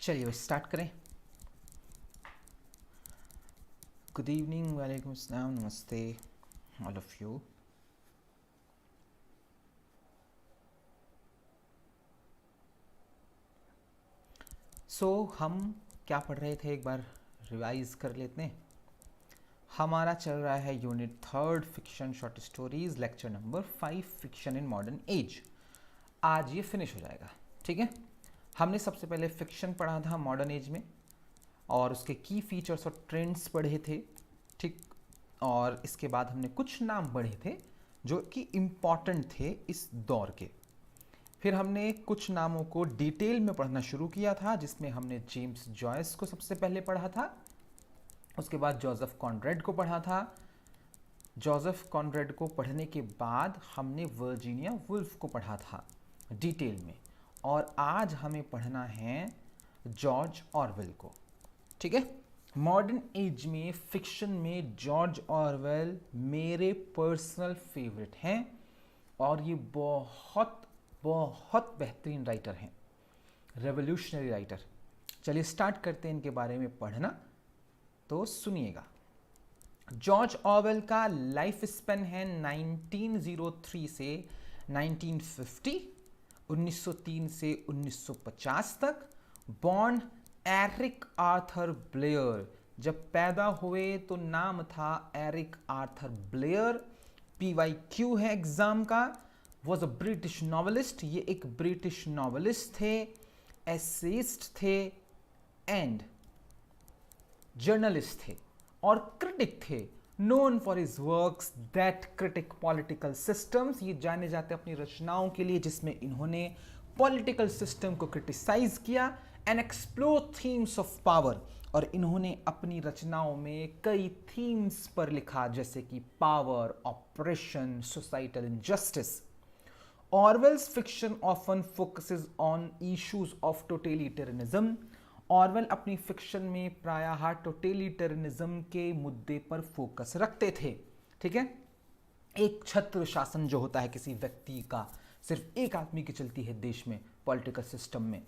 चलिए स्टार्ट करें। Good evening, वालेकुम अस्सलाम, नमस्ते ऑल ऑफ यू। हम क्या पढ़ रहे थे, एक बार रिवाइज कर लेते हैं। हमारा चल रहा है unit 3 fiction short stories, lecture number 5 fiction in modern age. आज ये फिनिश हो जाएगा, ठीक है। हमने सबसे पहले फिक्शन पढ़ा था मॉडर्न एज में और उसके की फीचर्स और ट्रेंड्स पढ़े थे, ठीक। और इसके बाद हमने कुछ नाम पढ़े थे जो कि इम्पॉर्टेंट थे इस दौर के। फिर हमने कुछ नामों को डिटेल में पढ़ना शुरू किया था, जिसमें हमने जेम्स जॉयस को सबसे पहले पढ़ा था, उसके बाद जोसेफ कॉनरेड को पढ़ा था। जोसेफ कॉनरेड को पढ़ने के बाद हमने वर्जीनिया वुल्फ को पढ़ा था डिटेल में, और आज हमें पढ़ना है जॉर्ज ऑरवेल को, ठीक है। मॉडर्न एज में फिक्शन में जॉर्ज ऑरवेल मेरे पर्सनल फेवरेट हैं और ये बहुत बहुत बेहतरीन राइटर हैं, रेवोल्यूशनरी राइटर। चलिए स्टार्ट करते हैं इनके बारे में पढ़ना, तो सुनिएगा। जॉर्ज ऑरवेल का लाइफ स्पेन है 1903 से 1950, 1903 से 1950 तक। बॉर्न एरिक आर्थर ब्लेयर, जब पैदा हुए तो नाम था एरिक आर्थर ब्लेयर। PYQ है एग्जाम का। वॉज अ ब्रिटिश नॉवलिस्ट, ये एक ब्रिटिश नॉवलिस्ट थे, एसेइस्ट थे एंड जर्नलिस्ट थे और क्रिटिक थे। Known for his works that critic political systems, ये जाने जाते अपनी रचनाओं के लिए जिसमें इन्होंने पॉलिटिकल सिस्टम को क्रिटिसाइज किया and explore themes of power. और इन्होंने अपनी रचनाओं में कई थीम्स पर लिखा, जैसे कि power, operation, societal injustice. Orwell's fiction often focuses on issues of totalitarianism. Orwell अपनी फिक्शन में प्रायः टोटेलिटेरियनिज्म के मुद्दे पर फोकस रखते थे, ठीक है। एक छत्र शासन जो होता है किसी व्यक्ति का, सिर्फ एक आदमी की चलती है देश में पॉलिटिकल सिस्टम में।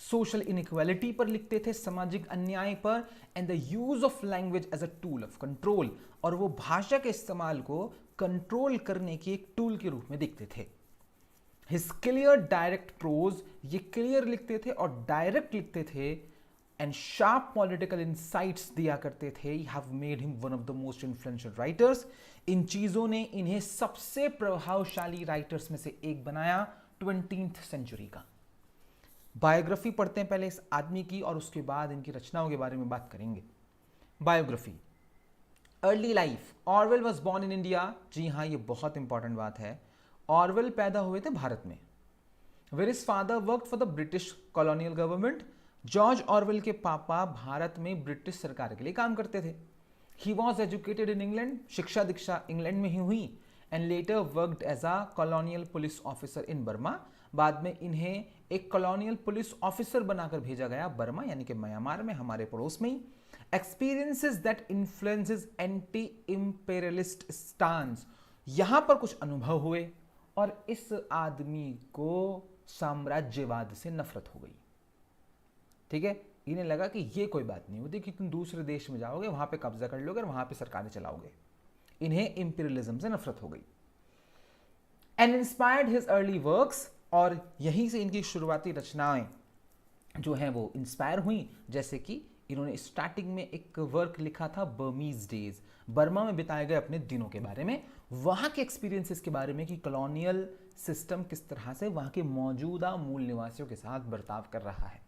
सोशल इनइक्वालिटी पर लिखते थे, सामाजिक अन्याय पर, and the use of language as a tool of control, और वो भाषा के इस्तेमाल को कंट्रोल करने की एक टूल के रूप में देखते थे। हिज क्लियर डायरेक्ट प्रोज, ये क्लियर लिखते थे और डायरेक्ट लिखते थे, एंड शार्प पॉलिटिकल इंसाइट्स दिया करते थे, have made him one of the most influential writers. इन चीजों ने इन्हें सबसे प्रभावशाली राइटर्स में से एक बनाया 20th सेंचुरी का। बायोग्राफी पढ़ते हैं पहले इस आदमी की और उसके बाद इनकी रचनाओं के बारे में बात करेंगे। Biography. Early life. Orwell was born in India, जी हाँ, ये बहुत इंपॉर्टेंट बात है। ऑरवेल पैदा हुए थे भारत में। Where his father worked for the British colonial government, George Orwell के पापा भारत में ब्रिटिश सरकार के लिए काम करते थे। He was educated in England, शिक्षा दीक्षा इंग्लैंड में ही हुई, and later worked as a colonial police officer in Burma. बाद में इन्हें एक कॉलोनियल पुलिस ऑफिसर बनाकर भेजा गया बर्मा, यानी कि म्यांमार में, हमारे पड़ोस में ही। Experiences that influences anti imperialist stance, यहां पर कुछ अनुभव हुए और इस आदमी को साम्राज्यवाद से नफरत हो गई, ठीक है। इन्हें लगा कि ये कोई बात नहीं होती कि तुम दूसरे देश में जाओगे, वहां पे कब्जा कर लोगे और वहां पे सरकारें चलाओगे। इन्हें इंपीरियलिज्म से नफरत हो गई। And inspired his early works, और यहीं से इनकी शुरुआती रचनाएं जो हैं वो इंस्पायर हुई। जैसे कि इन्होंने स्टार्टिंग में एक वर्क लिखा था बर्मीज डेज, बर्मा में बिताए गए अपने दिनों के बारे में, वहां के एक्सपीरियंसेस के बारे में कि कॉलोनियल सिस्टम किस तरह से वहां के मौजूदा मूल निवासियों के साथ बर्ताव कर रहा है।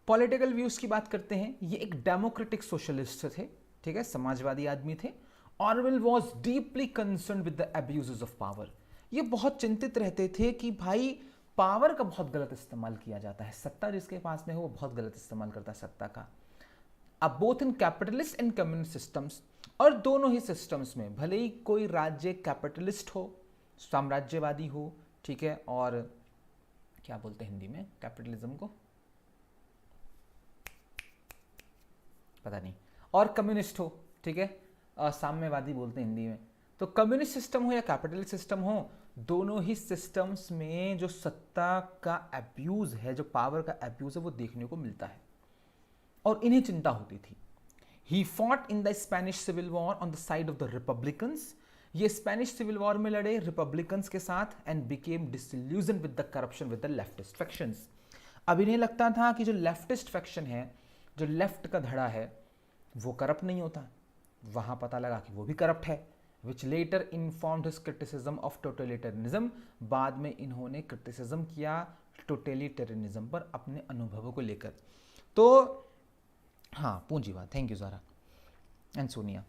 पॉलिटिकल व्यूज की बात करते हैं। ये एक डेमोक्रेटिक सोशलिस्ट थे, ठीक है, समाजवादी आदमी थे। Orwell was deeply concern with the abuses of power, ये बहुत चिंतित रहते थे कि भाई पावर का बहुत गलत इस्तेमाल किया जाता है, सत्ता जिसके पास में हो वो बहुत गलत इस्तेमाल करता है सत्ता का। अब both in capitalist and communist systems, और दोनों ही सिस्टम्स में भले ही कोई राज्य कैपिटलिस्ट हो, साम्राज्यवादी हो, ठीक है, और क्या बोलते हैं हिंदी में कैपिटलिज्म को, पता नहीं, और कम्युनिस्ट हो, ठीक है, साम्यवादी बोलते हैं हिंदी में। तो कम्युनिस्ट सिस्टम हो या कैपिटलिस्ट सिस्टम हो, दोनों ही सिस्टम्स में जो सत्ता का अब्यूज है, जो पावर का अब्यूज है, वो देखने को मिलता है और इन्हें चिंता होती थी। He fought in the Spanish civil war on the side of the republicans, ये स्पेनिश सिविल वॉर में लड़े रिपब्लिकन्स के साथ, and became disillusion with the corruption with the leftist factions. अब इन्हें लगता था कि जो लेफ्टिस्ट फैक्शन है, जो लेफ्ट का धड़ा है, वो करप्ट नहीं होता। वहां पता लगा कि वो भी करप्ट है, which later informed his criticism of totalitarianism. बाद में इन्होंने क्रिटिसिज्म किया टोटलिटेरियनिज्म पर अपने अनुभवों को लेकर। तो हाँ, पूंजीवाद, thank you Zara and Sonia.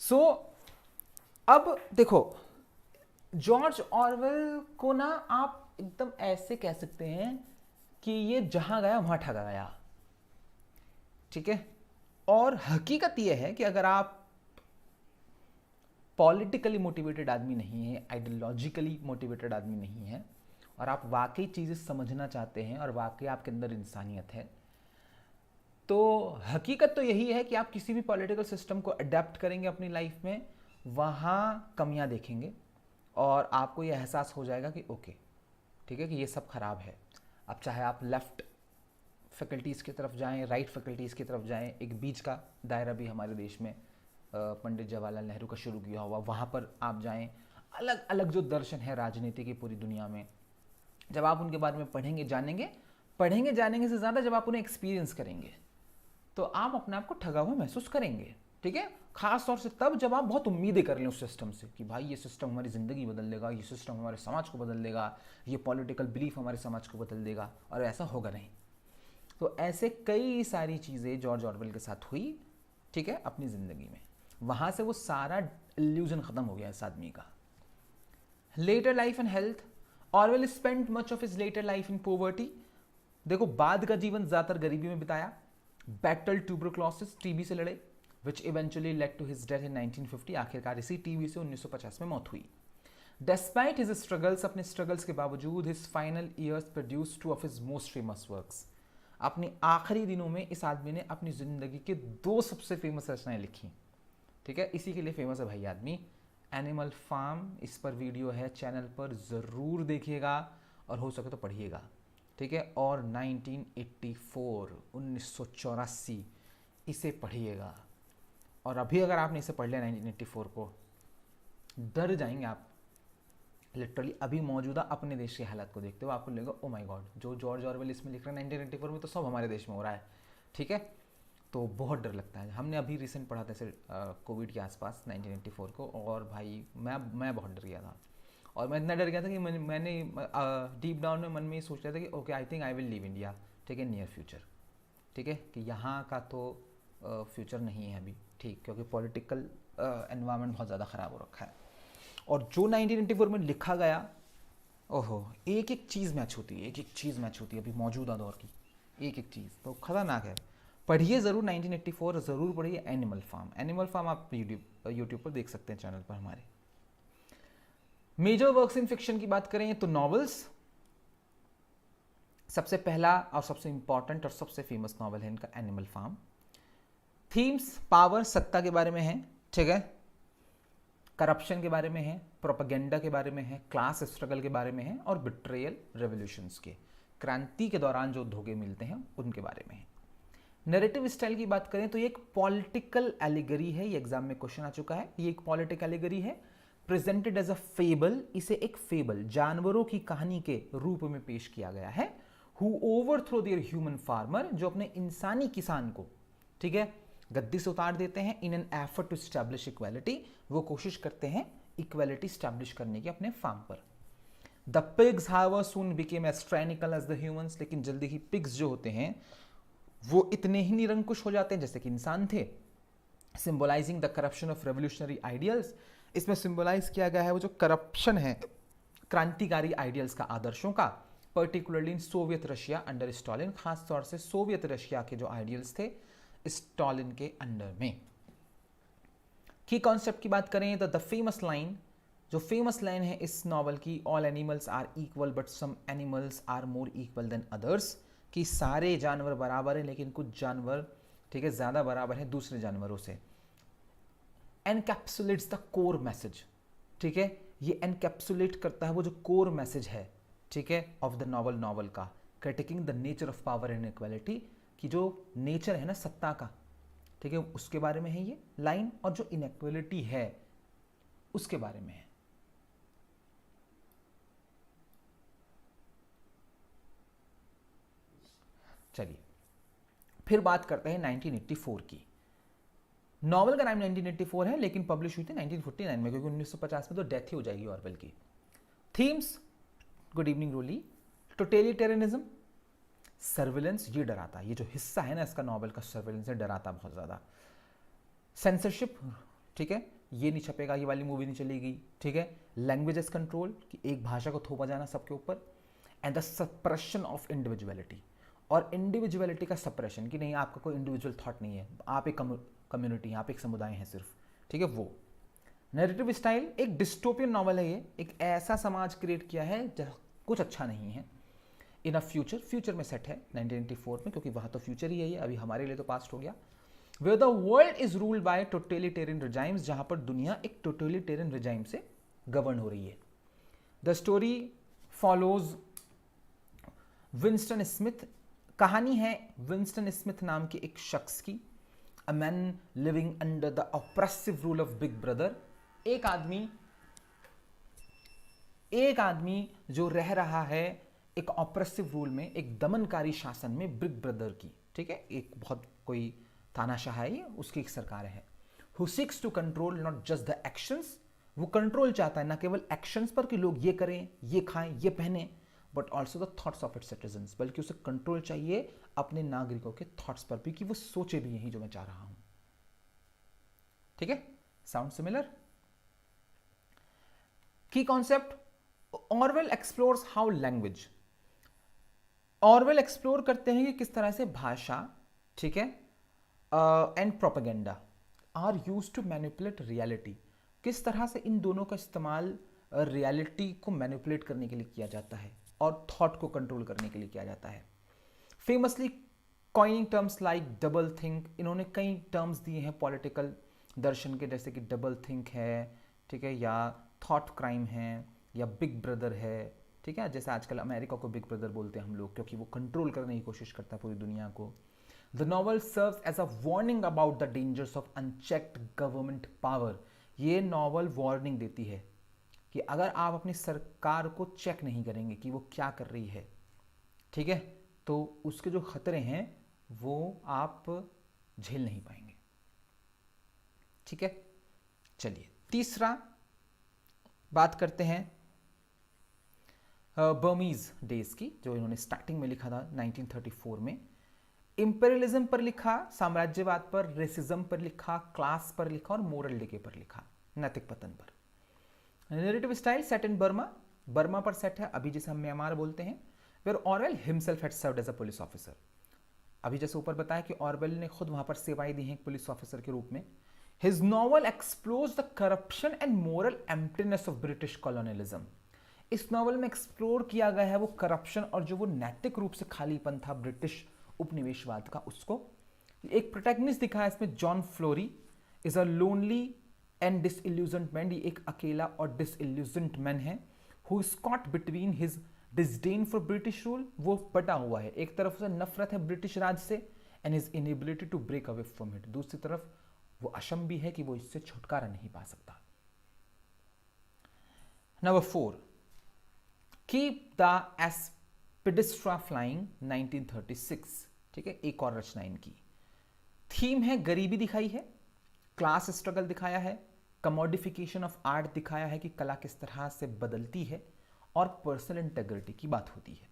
So अब देखो, जॉर्ज ऑरवेल को ना आप एकदम ऐसे कह सकते हैं कि ये जहां गया वहां ठगा गया, ठीक है। और हकीकत यह है कि अगर आप पॉलिटिकली मोटिवेटेड आदमी नहीं है, आइडियोलॉजिकली मोटिवेटेड आदमी नहीं है, और आप वाकई चीज़ें समझना चाहते हैं और वाकई आपके अंदर इंसानियत है, तो हकीकत तो यही है कि आप किसी भी पॉलिटिकल सिस्टम को अडेप्ट करेंगे अपनी लाइफ में, वहाँ कमियाँ देखेंगे और आपको ये एहसास हो जाएगा कि ओके, ठीक है, कि ये सब खराब है। अब चाहे आप लेफ़्ट फैकल्टीज़ की तरफ जाएं, राइट फैकल्टीज़ की तरफ जाएं, एक बीच का दायरा भी हमारे देश में पंडित जवाहरलाल नेहरू का शुरू किया हुआ, वहाँ पर आप जाएं। अलग अलग जो दर्शन है राजनीति की पूरी दुनिया में, जब आप उनके बारे में पढ़ेंगे जानेंगे से ज़्यादा जब आप उन्हें एक्सपीरियंस करेंगे तो आप अपने आप को ठगा हुआ महसूस करेंगे, ठीक है। खास तौर से तब जब आप बहुत उम्मीदें कर लें उस सिस्टम से कि भाई ये सिस्टम हमारी ज़िंदगी बदल देगा, ये सिस्टम हमारे समाज को बदल देगा, ये पॉलिटिकल बिलीफ हमारे समाज को बदल देगा, और ऐसा होगा नहीं। तो ऐसे कई सारी चीज़ें जॉर्ज ऑरवेल के साथ हुई, ठीक है, अपनी ज़िंदगी में। वहाँ से वो सारा इल्यूजन ख़त्म हो गया इस आदमी का। Later life and health, Orwell spent much of his later life in poverty. देखो, बाद का जीवन ज़्यादातर गरीबी में बिताया। बैटल ट्यूबरक्लोसिस, टीबी से लड़े, which eventually led to his death in 1950। आखिरकार इसी टीबी से 1950 में मौत हुई। डिस्पाइट हिज स्ट्रगल्स, अपने स्ट्रगल्स के बावजूद, his final years produce two of his most famous works. अपने आखिरी दिनों में इस आदमी ने अपनी ज़िंदगी के 2 सबसे फेमस रचनाएं लिखी, ठीक है। इसी के लिए फेमस है भाई आदमी। एनिमल फार्म, इस पर वीडियो है चैनल पर, ज़रूर देखिएगा और हो सके तो पढ़िएगा, ठीक है। और 1984 इसे पढ़िएगा। और अभी अगर आपने इसे पढ़ लिया 1984 को, डर जाएंगे आप लिटरली। अभी मौजूदा अपने देश की हालत को देखते हुए आपको लगेगा ओ माय गॉड, जो जॉर्ज ऑरवेल इसमें लिख रहा है 1984 में, तो सब हमारे देश में हो रहा है, ठीक है। तो बहुत डर लगता है। हमने अभी रिसेंट पढ़ा था ऐसे कोविड के आसपास 1984 को, और भाई मैं बहुत डर गया था। और मैं इतना डर गया था कि मैंने डीप डाउन में मन में ये सोच रहा था कि okay, I think I will leave India, ठीक है, नियर फ्यूचर, ठीक है, कि यहाँ का तो फ्यूचर नहीं है अभी, ठीक, क्योंकि पॉलिटिकल एनवायरनमेंट बहुत ज़्यादा ख़राब हो रखा है। और जो 1984 में लिखा गया, ओहो, एक एक चीज़ मैच होती है, एक एक चीज़ मैच होती है अभी मौजूदा दौर की, एक एक चीज़ तो खतरनाक है। पढ़िए ज़रूर 1984, ज़रूर पढ़िए एनिमल फार्म आप यूट्यूब पर देख सकते हैं चैनल पर हमारे। मेजर वर्क्स इन फिक्शन की बात करें तो नॉवेल्स, सबसे पहला और सबसे इंपॉर्टेंट और सबसे फेमस नॉवल है इनका एनिमल फार्म। थीम्स पावर, सत्ता के बारे में है, ठीक है, करप्शन के बारे में है, प्रोपेगेंडा के बारे में है, क्लास स्ट्रगल के बारे में है, और बिट्रेयल, रेवोल्यूशंस के, क्रांति के दौरान जो धोखे मिलते हैं उनके बारे में है। नैरेटिव स्टाइल की बात करें तो ये एक पॉलिटिकल एलिगरी है, ये एग्जाम में क्वेश्चन आ चुका है। ये एक पॉलिटिकल एलिगरी है, प्रेजेंटेड एज अ फेबल, इसे एक फेबल, जानवरों की कहानी के रूप में पेश किया गया है। Who overthrow their human farmer, जो अपने इंसानी किसान को, ठीक है, गद्दी से उतार देते हैं। In an effort to establish equality, वो कोशिश करते हैं इक्वालिटी स्टैब्लिश करने की अपने फार्म पर। The pigs however soon became as tyrannical as the humans, लेकिन जल्दी ही पिग्स जो होते हैं वो इतने ही निरंकुश हो जाते हैं जैसे कि इंसान थे। Symbolising the corruption of revolutionary ideals, इसमें सिंबलाइज किया गया है वो जो करप्शन है क्रांतिकारी आइडियल्स का, आदर्शों का, particularly in Soviet Russia under Stalin, खास तौर से सोवियत रशिया के जो आइडियल्स थे स्टालिन के अंडर में। की कॉन्सेप्ट की बात करें तो द फेमस लाइन, जो फेमस लाइन है इस नॉवल की, all animals are equal but some animals are more equal than others, कि सारे जानवर बराबर हैं लेकिन कुछ जानवर, ठीक है, ज़्यादा बराबर हैं दूसरे जानवरों से। एनकैप्सुलेट्स द कोर मैसेज, ठीक है, ये एनकैप्सुलेट करता है वो जो कोर मैसेज है, ठीक है, ऑफ द नॉवल का, critiquing the nature of power and equality, की जो नेचर है ना सत्ता का, ठीक है, उसके बारे में है ये लाइन, और जो इनइक्वालिटी है उसके बारे में है। चलिए फिर बात करते हैं 1984 की। नॉवल का नाम 1984 है लेकिन पब्लिश हुई थी 1949 में, क्योंकि 1950 में तो डेथ ही हो जाएगी ऑरवेल की। थीम्स, गुड इवनिंग रोली, टोटेलिटेरियनिज्म, सर्विलेंस, ये डराता, ये जो हिस्सा है ना इसका नॉवल का, सर्विलेंस से डराता बहुत ज़्यादा। सेंसरशिप, ठीक है, ये नहीं छपेगा, ये वाली मूवी नहीं चलेगी, ठीक है। लैंग्वेजेस कंट्रोल, कि एक भाषा को थोपा जाना सबके ऊपर, and the suppression of individuality, और इंडिविजुअलिटी का सप्रेशन, कि नहीं आपका कोई इंडिविजुअल थॉट नहीं है, आप एक कम्युनिटी हैं, आप एक समुदाय हैं सिर्फ, ठीक है। वो नैरेटिव स्टाइल, एक डिस्टोपियन नॉवल है ये, एक ऐसा समाज क्रिएट किया है जहाँ कुछ अच्छा नहीं है, इन अ फ्यूचर में सेट है 1994 में, क्योंकि वहाँ तो फ्यूचर ही है ये, अभी हमारे लिए तो पास्ट हो गया। Where the world is ruled by totalitarian regimes, जहाँ पर दुनिया एक टोटेलिटेरियन रिजाइम से गवर्न हो रही है। The story follows Winston Smith, कहानी है विंस्टन स्मिथ नाम के एक शख्स की, a man living under the oppressive rule of big brother, एक आदमी जो रह रहा है एक ऑप्रेसिव रूल में, एक दमनकारी शासन में, बिग ब्रदर की, ठीक है, एक बहुत कोई तानाशाह है ये, उसकी एक सरकार है। Who seeks to control not just the actions, वो कंट्रोल चाहता है ना केवल एक्शंस पर कि लोग ये करें, ये खाएं, ये पहने, but also the thoughts of its citizens, बल्कि उसे कंट्रोल चाहिए अपने नागरिकों के थॉट्स पर भी, कि वो सोचे भी यही जो मैं चाह रहा हूं, ठीक है। Sound similar? की concept, Orwell explores how language, Orwell explore करते हैं कि किस तरह से भाषा, ठीक है, and propaganda are use to manipulate reality, किस तरह से इन दोनों का इस्तेमाल रियलिटी को मैनिपुलेट करने के लिए किया जाता है और थॉट को कंट्रोल करने के लिए किया जाता है। Famously coining terms like double think, इन्होंने कई टर्म्स दिए हैं पॉलिटिकल दर्शन के, जैसे कि डबल थिंक है, ठीक है, या थॉट क्राइम है, या बिग ब्रदर है, ठीक है, जैसे आजकल अमेरिका को बिग ब्रदर बोलते हैं हम लोग, क्योंकि वो कंट्रोल करने की कोशिश करता है पूरी दुनिया को। The novel serves as a warning about the dangers of unchecked government power, ये नॉवल वार्निंग देती है कि अगर आप अपनी सरकार को चेक नहीं करेंगे कि वो क्या कर रही है, ठीक है, तो उसके जो खतरे हैं वो आप झेल नहीं पाएंगे, ठीक है। चलिए तीसरा बात करते हैं बर्मीज डेज की, जो इन्होंने स्टार्टिंग में लिखा था 1934 में। इंपेरियलिज्म पर लिखा, साम्राज्यवाद पर, रेसिज्म पर लिखा, क्लास पर लिखा और मोरल डिके पर लिखा, नैतिक पतन पर। Narrative style set in Burma, Burma पर सेट है, अभी जिसे हम म्यांमार बोलते हैं, where Orwell himself had served as a police officer, अभी जैसे ऊपर बताया कि ऑरवेल ने खुद वहां पर सेवाएं दी हैं एक पुलिस ऑफिसर के रूप में। His novel explores the corruption and moral emptiness of British colonialism, इस नॉवल में एक्सप्लोर किया गया है वो करप्शन और जो वो नैतिक रूप से खालीपन था ब्रिटिश उपनिवेशवाद का, उसको। एक प्रोटैगनिस्ट दिखा है इसमें, John Flory is a lonely and disillusioned man, ये एक अकेला और डिसइल्यूजन्ड मैन है, who is caught between his disdain for British rule, वो बटा हुआ है, एक तरफ से नफरत है ब्रिटिश राज से, and his inability to break away from it, दूसरी तरफ वो अशम भी है कि वो इससे छुटकारा नहीं पा सकता। नंबर 4, कीप द एस्पेडिस्ट्रा फ्लाइंग 1936, ठीक है, एक और रचना इनकी। थीम है गरीबी दिखाई है, क्लास स्ट्रगल दिखाया है, कमोडिफिकेशन ऑफ आर्ट दिखाया है कि कला किस तरह से बदलती है, और पर्सनल इंटेग्रिटी की बात होती है।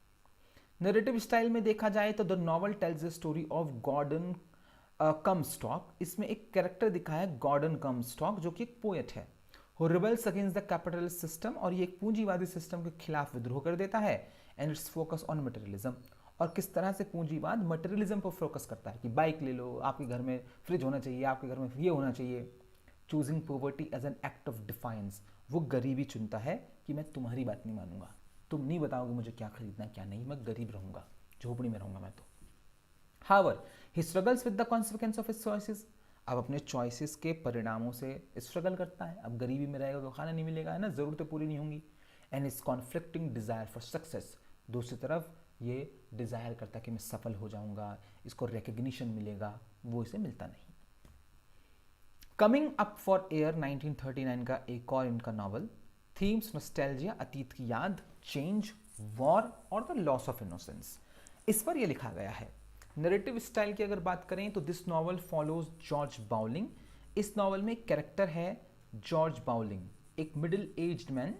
नैरेटिव स्टाइल में देखा जाए तो the novel tells the story of Gordon Comstock, इसमें एक कैरेक्टर दिखाया है गॉर्डन कमस्टॉक, जो कि एक पोएट है, who rebels against the capitalist system, और ये एक पूंजीवादी सिस्टम के खिलाफ विद्रोह कर देता है, and it's focus on materialism, और किस तरह से पूंजीवाद मटेरियलिज्म पर फोकस करता है कि बाइक ले लो, आपके घर में फ्रिज होना चाहिए, आपके घर में ये होना चाहिए, choosing poverty as an act of defiance, वो गरीबी चुनता है कि मैं तुम्हारी बात नहीं मानूंगा, तुम नहीं बताओगे मुझे क्या खरीदना क्या नहीं, मैं गरीब रहूंगा, झोपड़ी में रहूंगा मैं तो। However, he struggles with the consequence of his choices, अब अपने चॉइसेस के परिणामों से स्ट्रगल करता है। अब गरीबी में रहेगा तो खाना नहीं मिलेगा, है ना, ज़रूरतें पूरी नहीं होंगी। And is conflicting desire for success, दूसरी तरफ ये डिज़ायर करता है कि मैं सफल हो जाऊंगा, इसको रिकग्निशन मिलेगा, वो इसे मिलता नहीं। कमिंग अप फॉर एयर 1939 का एक और इनका नॉवल, थीम्स नॉस्टैल्जिया, अतीत की याद, चेंज, वॉर और द लॉस ऑफ इनोसेंस। इस पर यह लिखा गया है। नरेटिव स्टाइल की अगर बात करें तो this novel follows George bowling. इस नॉवल में एक कैरेक्टर है जॉर्ज बाउलिंग, एक middle aged man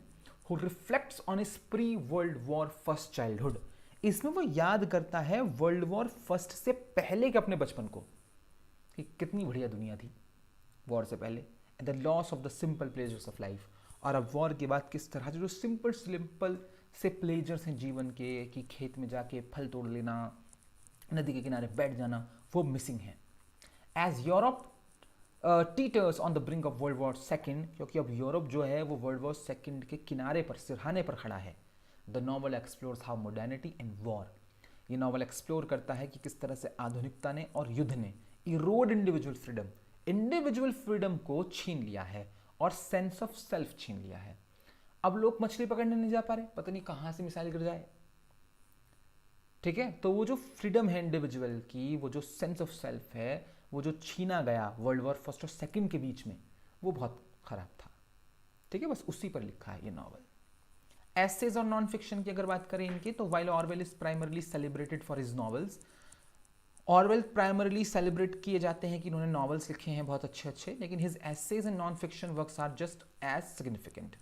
who reflects on his pre world war first childhood. इसमें वो याद करता है वर्ल्ड वॉर फर्स्ट से पहले के अपने बचपन को, कि कितनी बढ़िया दुनिया थी वॉर से पहले, and the loss of the simple pleasures of life. और अब वॉर के बाद किस तरह जो सिंपल से प्लेजर्स हैं जीवन के, कि खेत में जाके फल तोड़ लेना, नदी के किनारे बैठ जाना, वो मिसिंग है। As Europe teeters on the brink of world war second, क्योंकि अब यूरोप जो है वो वर्ल्ड वॉर सेकेंड के किनारे पर, सिरहाने पर खड़ा है। The novel explores how modernity and war, ये नॉवल एक्सप्लोर करता है कि किस तरह से आधुनिकता ने और युद्ध ने इरोड इंडिविजुअल फ्रीडम को छीन लिया है और सेंस ऑफ सेल्फ छीन लिया है। अब लोग मछली पकड़ने नहीं जा पा रहे, पता नहीं कहां से मिसाइल गिर जाए, ठीक है। तो वो जो फ्रीडम है इंडिविजुअल की, वो जो सेंस ऑफ सेल्फ है, वो जो छीना गया वर्ल्ड वॉर फर्स्ट और सेकंड के बीच में, वो बहुत खराब था, ठीक है। बस उसी पर लिखा है ये नॉवल। एसेज और नॉन फिक्शन की अगर बात करें इनके, तो while Orwell is primarily celebrated for his novels, Orwell primarily celebrate किए जाते हैं कि इन्होंने नॉवेल्स लिखे हैं बहुत अच्छे अच्छे, लेकिन his essays and non fiction works are just as significant.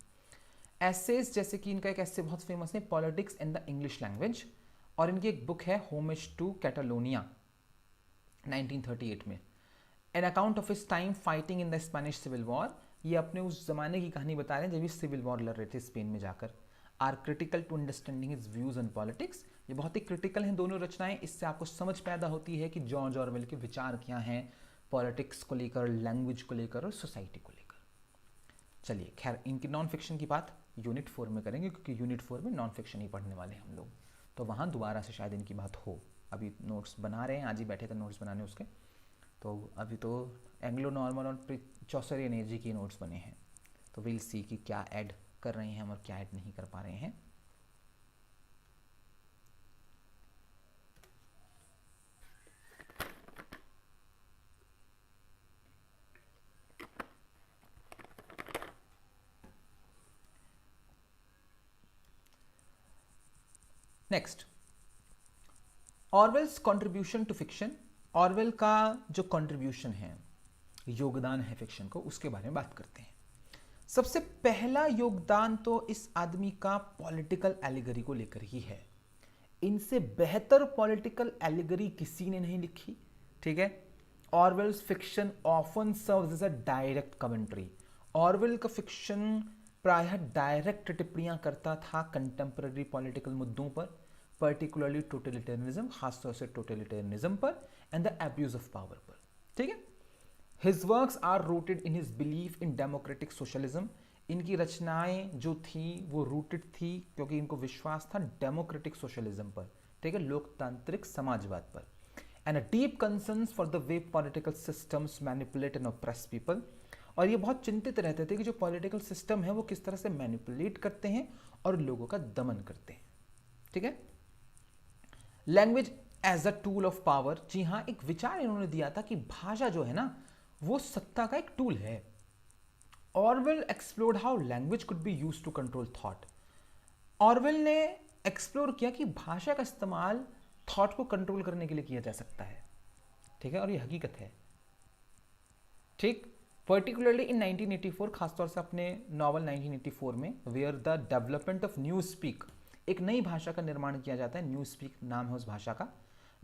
Essays जैसे कि इनका एक ऐसे बहुत फेमस है, politics in the English language, और इनकी एक बुक है होमेज टू कैटालोनिया 1938 में, an account of his time fighting in the Spanish civil war. ये अपने उस जमाने की कहानी बता रहे हैं जब ये सिविल वॉर लड़ रहे थे स्पेन में जाकर। Are critical to understanding his views on politics, ये बहुत ही क्रिटिकल हैं दोनों रचनाएं। इससे आपको समझ पैदा होती है कि जॉर्ज ऑरवेल के विचार क्या हैं पॉलिटिक्स को लेकर, लैंग्वेज को लेकर और सोसाइटी को लेकर। चलिए खैर, इनकी नॉन फिक्शन की बात यूनिट 4 में करेंगे, क्योंकि यूनिट 4 में नॉन फिक्शन ही पढ़ने वाले हैं हम लोग, तो वहाँ दोबारा से शायद इनकी बात हो। अभी नोट्स बना रहे हैं, आज ही बैठे थे नोट्स बनाने उसके, तो अभी तो एंग्लो नॉर्मल और चौसरियन एजी के नोट्स बने हैं, तो विल सी कि क्या ऐड कर रहे हैं हम और क्या ऐड नहीं कर पा रहे हैं। Next, Orwell's contribution to fiction. Orwell का जो कंट्रीब्यूशन है, योगदान है फिक्शन को, उसके बारे में बात करते हैं। सबसे पहला योगदान तो इस आदमी का पॉलिटिकल एलिगरी को लेकर ही है। इनसे बेहतर पॉलिटिकल एलिगरी किसी ने नहीं लिखी, ठीक है। Orwell's fiction often serves as a direct commentary. Orwell का फिक्शन प्रायः डायरेक्ट टिप्पणियां करता था कंटेम्पररी पॉलिटिकल मुद्दों पर, पर्टिकुलरली टोटलिटेरियनिज्म, खासतौर से टोटलिटेरियनिज्म पर, and the abuse of power पर, ठीक है। His works are rooted in his belief in democratic socialism. इनकी रचनाएं जो थी वो रूटेड थी क्योंकि इनको विश्वास था डेमोक्रेटिक सोशलिज्म पर, ठीक है, लोकतांत्रिक समाजवाद पर, and a deep concern for the way political systems manipulate and oppress people. और ये बहुत चिंतित रहते थे कि जो पॉलिटिकल सिस्टम है वो किस तरह से मैनिपुलेट करते हैं और लोगों का दमन करते हैं, ठीक है। Language as a tool of power. जी हाँ, एक विचार इन्होंने दिया था कि भाषा जो है ना वो सत्ता का एक टूल है। Orwell explored how language could be used to control thought. Orwell ने एक्सप्लोर किया कि भाषा का इस्तेमाल थॉट को कंट्रोल करने के लिए किया जा सकता है, ठीक है, और ये हकीकत है, ठीक। पर्टिकुलरली इन 1984, खासतौर से अपने नॉवल 1984 में, where the development of newspeak, एक नई भाषा का निर्माण किया जाता है, न्यू स्पीक नाम है उस भाषा का,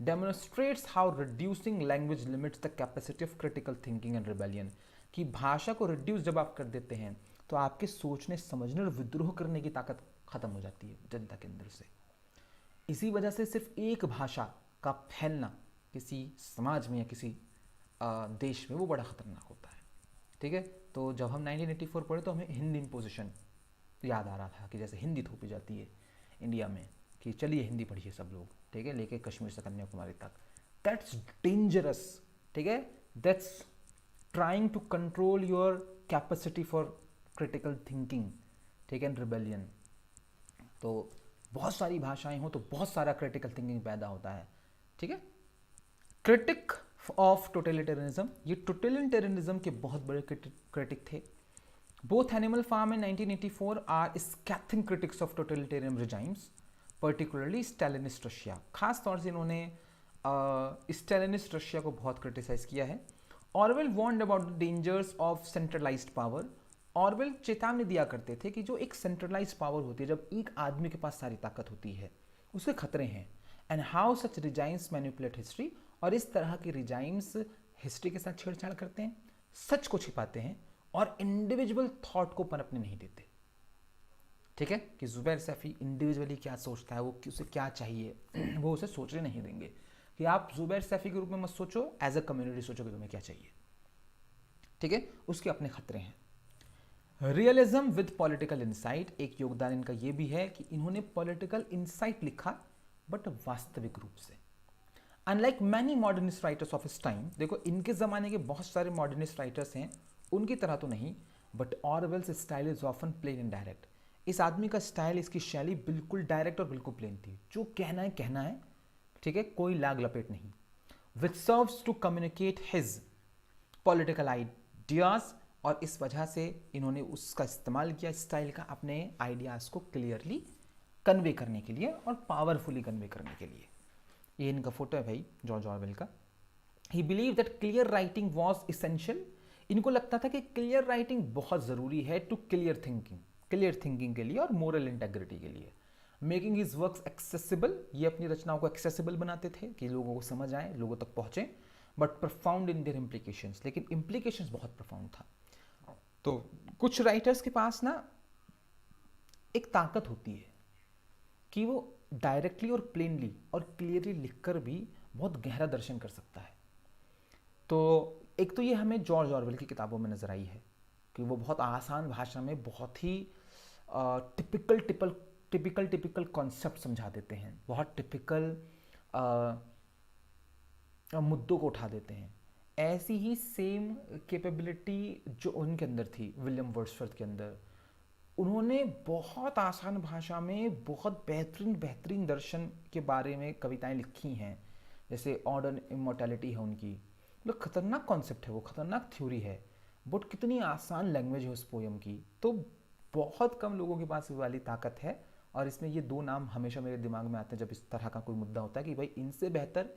demonstrates how reducing language limits the capacity of critical thinking and rebellion. कि भाषा को रिड्यूस जब आप कर देते हैं तो आपके सोचने, समझने और विद्रोह करने की ताकत खत्म हो जाती है जनता के अंदर से। इसी वजह से सिर्फ एक भाषा का फैलना किसी समाज में या किसी देश में वो बड़ा खतरनाक होता है, ठीक है। तो जब हम 1984 पढ़े तो हमें हिंदी इम्पोजिशन याद आ रहा था कि जैसे हिंदी थोपी जाती है इंडिया में कि चलिए हिंदी पढ़िए सब लोग, ठीक है, लेके कश्मीर से कन्याकुमारी तक। दैट्स डेंजरस, ठीक है, that's trying to control your capacity for critical thinking, ठीक है, रिबेलियन। तो बहुत सारी भाषाएं हो तो बहुत सारा क्रिटिकल थिंकिंग पैदा होता है, ठीक है। क्रिटिक ऑफ टोटलिटेरियनिज्म, ये टोटलिटेरियनिज्म के बहुत बड़े क्रिटिक थे। Both Animal Farm and 1984 are scathing critiques of totalitarian regimes, particularly Stalinist Russia. खास तौर से इन्होंने स्टालिनिस्ट रशिया को बहुत क्रिटिसाइज किया है। Orwell warned about the dangers of centralised power. Orwell चेतावनी दिया करते थे कि जो एक सेंट्रलाइज्ड पावर होती है, जब एक आदमी के पास सारी ताकत होती है, उसके खतरे हैं। And how such regimes manipulate history, और इस तरह के रिजाइम्स हिस्ट्री के साथ छेड़छाड़ करते हैं, सच को छिपाते हैं और इंडिविजुअल थॉट को पनपने नहीं देते, ठीक है, कि जुबैर सैफी इंडिविजुअली क्या सोचता है, वो उसे क्या चाहिए, वो उसे सोचने नहीं देंगे। कि आप जुबैर सैफी के रूप में मत सोचो, एज अ कम्युनिटी सोचो कि तुम्हें क्या चाहिए, ठीक है, उसके अपने खतरे हैं। रियलिज्म विद पॉलिटिकल इंसाइट, एक योगदान इनका ये भी है कि इन्होंने पॉलिटिकल इंसाइट लिखा, बट वास्तविक रूप से। Unlike many modernist writers of his time, देखो इनके ज़माने के बहुत सारे मॉडर्निस्ट राइटर्स हैं, उनकी तरह तो नहीं, but Orwell's style is often plain and direct. इस आदमी का स्टाइल, इसकी शैली बिल्कुल डायरेक्ट और बिल्कुल प्लेन थी, जो कहना है, ठीक है, कोई लाग लपेट नहीं। Which serves to communicate his political ideas, और इस वजह से इन्होंने उसका इस्तेमाल किया स्टाइल का अपने आइडियाज को क्लियरली कन्वे करने के लिए और पावरफुली कन्वे करने के लिए। ये इनका फोटो है भाई जॉर्ज ऑरवेल का। ही believe that clear writing was essential, इनको लगता था कि क्लियर राइटिंग बहुत ज़रूरी है टू क्लियर थिंकिंग के लिए और मोरल इंटेग्रिटी के लिए। मेकिंग हिज वर्क्स एक्सेसिबल, ये अपनी रचनाओं को एक्सेसिबल बनाते थे कि लोगों को समझ आए, लोगों तक पहुँचे, but profound in their implications, लेकिन इम्प्लीकेशंस बहुत प्रोफाउंड था। तो कुछ राइटर्स के पास ना एक ताकत होती है कि वो डायरेक्टली और प्लेनली और क्लियरली लिखकर भी बहुत गहरा दर्शन कर सकता है। तो एक तो ये हमें जॉर्ज ऑरवेल की किताबों में नज़र आई है कि वो बहुत आसान भाषा में बहुत ही टिपिकल कॉन्सेप्ट समझा देते हैं, बहुत टिपिकल मुद्दों को उठा देते हैं। ऐसी ही सेम कैपेबिलिटी जो उनके अंदर थी विलियम वर्ड्सवर्थ के अंदर, उन्होंने बहुत आसान भाषा में बहुत बेहतरीन दर्शन के बारे में कविताएं लिखी हैं। जैसे ऑर्डर इमॉर्टैलिटी है उनकी, मतलब खतरनाक कॉन्सेप्ट है, वो खतरनाक थ्योरी है, बट कितनी आसान लैंग्वेज है उस पोयम की। तो बहुत कम लोगों के पास वाली ताकत है, और इसमें ये दो नाम हमेशा मेरे दिमाग में आते हैं जब इस तरह का कोई मुद्दा होता है कि भाई इनसे बेहतर,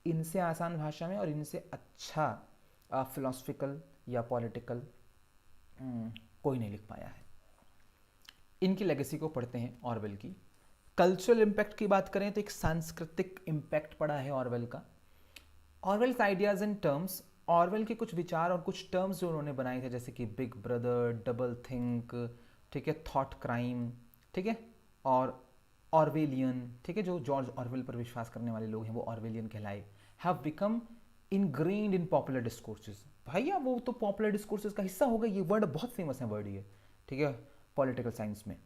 इनसे आसान भाषा में और इनसे अच्छा फिलोसफिकल या पॉलिटिकल कोई नहीं लिख पाया है। इनकी लेगेसी को पढ़ते हैं ऑरवेल की। कल्चरल इम्पैक्ट की बात करें तो एक सांस्कृतिक इम्पैक्ट पड़ा है ऑरवेल का। Orwell's ideas and terms, Orwell के कुछ विचार और कुछ टर्म्स जो उन्होंने बनाए थे, जैसे कि बिग ब्रदर, डबल थिंक, ठीक है, थॉट क्राइम, ठीक है, और ऑरवेलियन, ठीक है, जो जॉर्ज ऑरवेल पर विश्वास करने वाले लोग हैं वो ऑरवेलियन कहलाए, have become ingrained in popular discourses. भैया वो तो पॉपुलर डिस्कोर्सेज का हिस्सा हो गया, ये वर्ड बहुत फेमस है वर्ड ये, ठीक है, पॉलिटिकल साइंस में।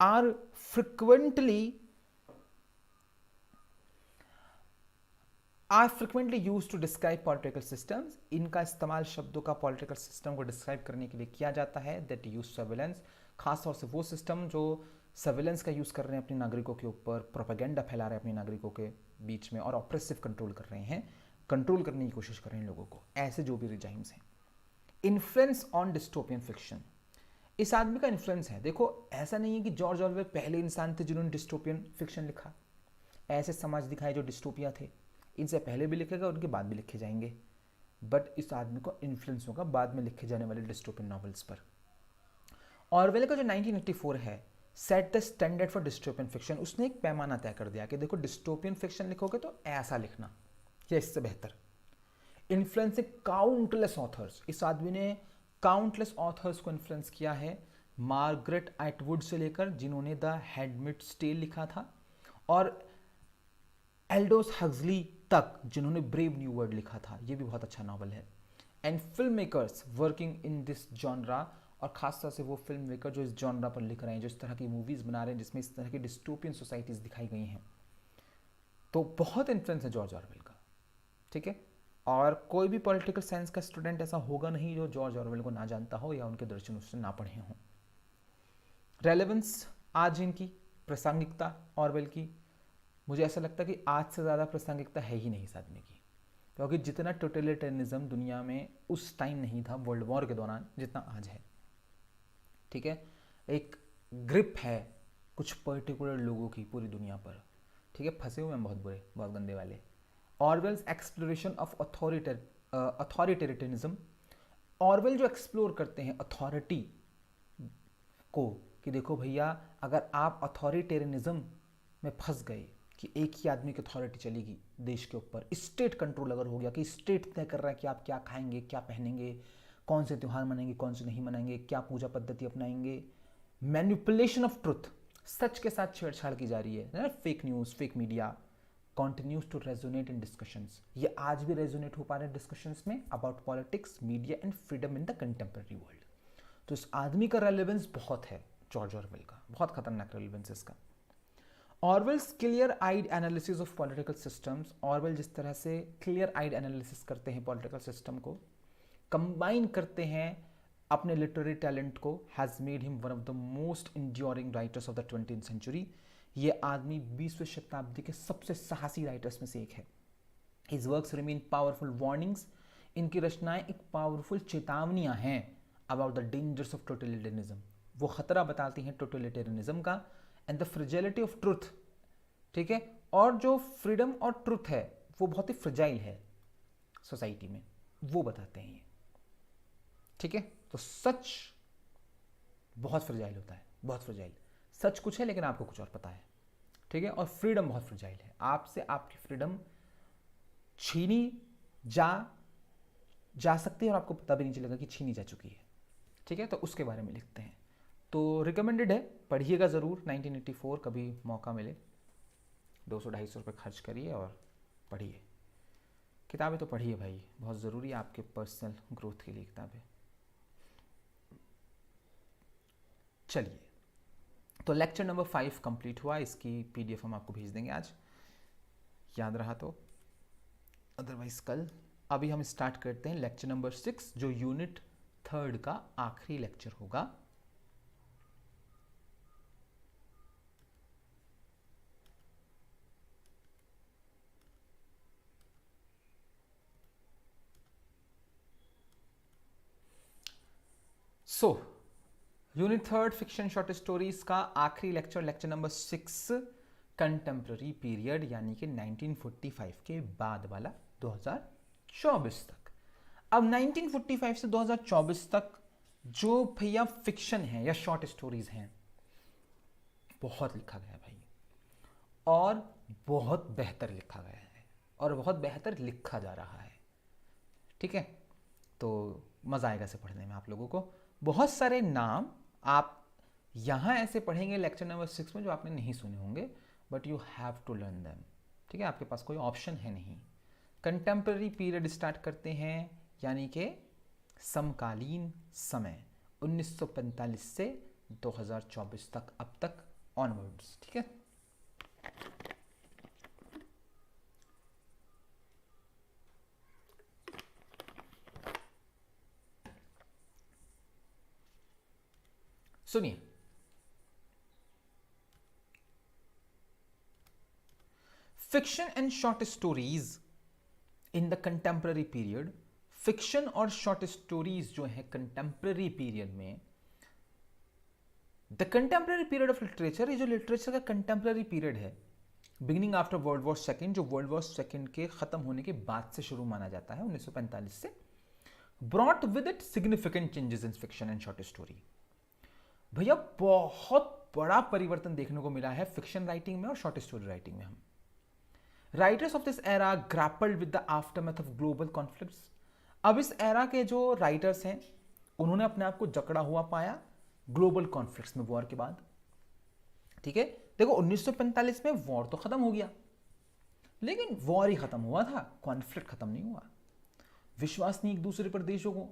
Are frequently use to describe political systems, इनका इस्तेमाल शब्दों का पॉलिटिकल सिस्टम को डिस्क्राइब करने के लिए किया जाता है। दैट यूज सर्विलेंस, खासतौर से वो सिस्टम जो सर्विलेंस का यूज़ कर रहे हैं अपने नागरिकों के ऊपर, प्रोपेगेंडा फैला रहे हैं अपने नागरिकों के बीच में और ऑप्रेसिव कंट्रोल कर रहे हैं, कंट्रोल करने की कोशिश कर रहे हैं लोगों को, ऐसे जो भी रिजाइम्स हैं। इन्फ्लुएंस ऑन डिस्टोपियन फिक्शन, इस आदमी का इन्फ्लुएंस है। देखो ऐसा नहीं है कि जॉर्ज ऑरवेल पहले इंसान थे जिन्होंने डिस्टोपियन फिक्शन लिखा, ऐसे समाज दिखाए जो डिस्टोपिया थे, इनसे पहले भी लिखे गए, उनके बाद भी लिखे जाएंगे, बट इस आदमी को इन्फ्लुएंस होगा बाद में लिखे जाने वाले डिस्टोपियन नॉवेल्स पर। ऑरवेल का जो 1984 है, set the standard for dystopian fiction, उसने एक पैमाना तय कर दिया कि देखो डिस्टोपियन फिक्शन लिखोगे तो ऐसा लिखना या इससे बेहतर। इन्फ्लुएंसिंग काउंटलेस ऑथर्स, इस आदमी ने काउंटलेस ऑथर्स को इन्फ्लुएंस किया है, मार्गरेट एटवुड से लेकर जिन्होंने द हैंडमेड्स टेल लिखा था, और एल्डोस हक्सली तक जिन्होंने ब्रेव न्यू वर्ल्ड लिखा था, ये भी बहुत अच्छा नावल है। And film makers working in this genre, और खासतौर से वो फिल्म मेकर जो इस जॉनरा पर लिख रहे हैं, जो इस तरह की मूवीज़ बना रहे हैं जिसमें इस तरह की डिस्टोपियन सोसाइटीज़ दिखाई गई हैं, तो बहुत इन्फ्लुएंस है जॉर्ज ऑरवेल का, ठीक है। और कोई भी पॉलिटिकल साइंस का स्टूडेंट ऐसा होगा नहीं जो जॉर्ज ऑरवेल को ना जानता हो या उनके दर्शन उससे ना पढ़े हों। रेलेवेंस आज इनकी, प्रासंगिकता ऑरवेल की, मुझे ऐसा लगता है कि आज से ज़्यादा प्रासंगिकता है ही नहीं इस आदमी की, क्योंकि जितना टोटलिटेरियनिज्म दुनिया में उस टाइम नहीं था वर्ल्ड वॉर के दौरान जितना आज है। ठीक है, एक ग्रिप है कुछ पर्टिकुलर लोगों की पूरी दुनिया पर। ठीक है, फंसे हुए हैं बहुत बुरे, बहुत गंदे वाले। Orwell's exploration of authoritarianism, Orwell जो एक्सप्लोर करते हैं अथॉरिटी को कि देखो भैया अगर आप अथॉरिटेरियनिज्म में फंस गए कि एक ही आदमी की अथॉरिटी चलेगी देश के ऊपर, स्टेट कंट्रोल अगर हो गया कि स्टेट तय कर रहा है कि आप क्या खाएंगे, क्या पहनेंगे, कौन से त्यौहार मनाएंगे, कौन से नहीं मनाएंगे, क्या पूजा पद्धति अपनाएंगे, मैनिपुलेशन ऑफ ट्रुथ, सच के साथ छेड़छाड़ की जा रही है ना, fake news, fake media continues to resonate in discussions। ये आज भी रेजोनेट हो पा रहे हैं डिस्कशंस में about politics, media and freedom in the contemporary world. तो इस आदमी का रेलेवेंस बहुत है, जॉर्ज ऑरवेल का बहुत खतरनाक रेलेवेंस इसका। Orwell's clear eyed analysis of political systems, Orwell जिस तरह से क्लियर आइड एनालिसिस करते हैं पॉलिटिकल सिस्टम को, कंबाइन करते हैं अपने लिटरेरी टैलेंट को, has made him one of the most enduring writers of the 20th century. ये आदमी 20वीं शताब्दी के सबसे साहसी राइटर्स में से एक है। His works remain powerful warnings, इनकी रचनाएं एक पावरफुल चेतावनियां हैं about the dangers of totalitarianism, वो खतरा बताती हैं टोटलिटेरियनिज्म का, एंड द फ्रिजिलिटी ऑफ ट्रुथ। ठीक है, और जो फ्रीडम और ट्रुथ है वो बहुत ही फ्रिजाइल है सोसाइटी में, वो बताते हैं ये। ठीक है, तो सच बहुत फ्रिजाइल होता है, बहुत फ्रिजाइल। सच कुछ है लेकिन आपको कुछ और पता है। ठीक है, और फ्रीडम बहुत फ्रिजाइल है, आपसे आपकी फ्रीडम छीनी जा सकती है और आपको पता भी नहीं चलेगा कि छीनी जा चुकी है। ठीक है, तो उसके बारे में लिखते हैं, तो रिकमेंडेड है, पढ़िएगा ज़रूर। 1984 कभी मौका मिले 200-250 रुपये खर्च करिए और पढ़िए। किताबें तो पढ़िए भाई, बहुत ज़रूरी है आपके पर्सनल ग्रोथ के लिए किताबें। चलिए, तो लेक्चर नंबर 5 कंप्लीट हुआ, इसकी पीडीएफ हम आपको भेज देंगे आज, याद रहा तो, अदरवाइज कल। अभी हम स्टार्ट करते हैं लेक्चर नंबर 6 जो यूनिट 3 का आखिरी लेक्चर होगा। यूनिट 3 फिक्शन शॉर्ट स्टोरीज का आखिरी lecture, lecture number 6, contemporary period यानी कि 1945 के बाद वाला 2024 तक। अब 1945 से 2024 तक जो भैया फिक्शन है या शॉर्ट स्टोरीज हैं, बहुत लिखा गया है भाई, और बहुत बेहतर लिखा गया है, और बहुत बेहतर लिखा जा रहा है। ठीक है, तो मज़ा आएगा इसे पढ़ने में आप लोगों को। बहुत सारे नाम आप यहाँ ऐसे पढ़ेंगे लेक्चर नंबर 6 में जो आपने नहीं सुने होंगे, but you have to learn them. ठीक है, आपके पास कोई ऑप्शन है नहीं। कंटेम्प्रेरी पीरियड स्टार्ट करते हैं, यानी कि समकालीन समय 1945 से 2024 तक, अब तक ऑनवर्ड्स। ठीक है, सुनिए, fiction and short stories in the contemporary period. Fiction और शॉर्ट स्टोरीज जो है कंटेम्प्रेरी पीरियड में, the contemporary period of literature, ये जो लिटरेचर का कंटेम्प्रेरी पीरियड है, beginning after world war second, जो वर्ल्ड वॉर सेकेंड के खत्म होने के बाद से शुरू माना जाता है 1945 से, brought with it significant changes in fiction and short story. भैया बहुत बड़ा परिवर्तन देखने को मिला है फिक्शन राइटिंग में और शॉर्ट स्टोरी राइटिंग में। हम writers of this era grappled with the aftermath of global conflicts. अब इस एरा के जो राइटर्स हैं उन्होंने अपने आप को जकड़ा हुआ पाया ग्लोबल कॉन्फ्लिक्ट्स में वॉर के बाद। ठीक है, देखो 1945 में वॉर तो खत्म हो गया, लेकिन वॉर ही खत्म हुआ था, कॉन्फ्लिक्ट खत्म नहीं हुआ। विश्वास नहीं एक दूसरे पर देशों को,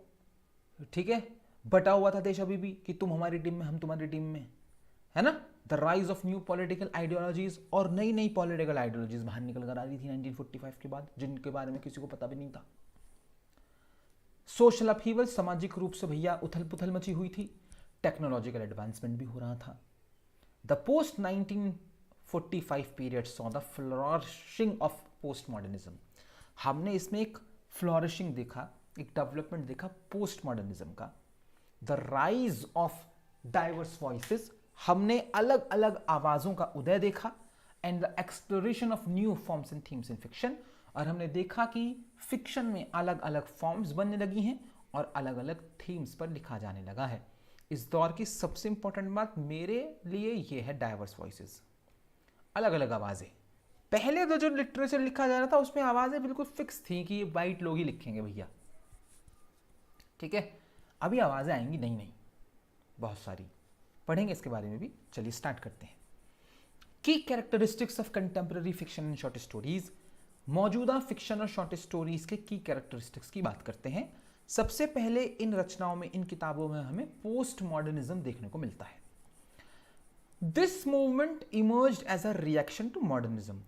ठीक है, बटा हुआ था देश अभी भी कि तुम हमारी टीम में, हम तुम्हारी टीम में, है ना। The rise of new political ideologies, और नई नई पॉलिटिकल आइडियोलॉजीज बाहर निकल कर आ रही थी 1945 के बाद, जिनके बारे में किसी को पता भी नहीं था। सोशल अपहीवल, सामाजिक रूप से भैया उथल पुथल मची हुई थी, टेक्नोलॉजिकल एडवांसमेंट भी हो रहा था। The post 1945 period saw the flourishing of post modernism. हमने इसमें एक फ्लोरिशिंग देखा, एक डेवलपमेंट देखा पोस्ट मॉडर्निज्म का। The rise of diverse voices, हमने अलग अलग आवाजों का उदय देखा। And the exploration of new forms and themes in fiction, और हमने देखा कि फिक्शन में अलग अलग फॉर्म्स बनने लगी हैं और अलग अलग थीम्स पर लिखा जाने लगा है। इस दौर की सबसे इंपॉर्टेंट बात मेरे लिए ये है डाइवर्स वॉइसेस, अलग अलग आवाजें। पहले तो जो लिटरेचर लिखा जा रहा था उसमें आवाजें बिल्कुल फिक्स थी कि ये वाइट लोग ही लिखेंगे भैया, ठीक है। अभी आवाजें आएंगी नई नई, बहुत सारी, पढ़ेंगे इसके बारे में भी। चलिए स्टार्ट करते हैं। की characteristics of contemporary fiction and short stories. मौजूदा फिक्शन और शॉर्ट स्टोरीज के की कैरेक्टरिस्टिक्स की बात करते हैं। सबसे पहले इन रचनाओं में, इन किताबों में हमें पोस्ट मॉडर्निज्म देखने को मिलता है। This movement emerged as a reaction to modernism.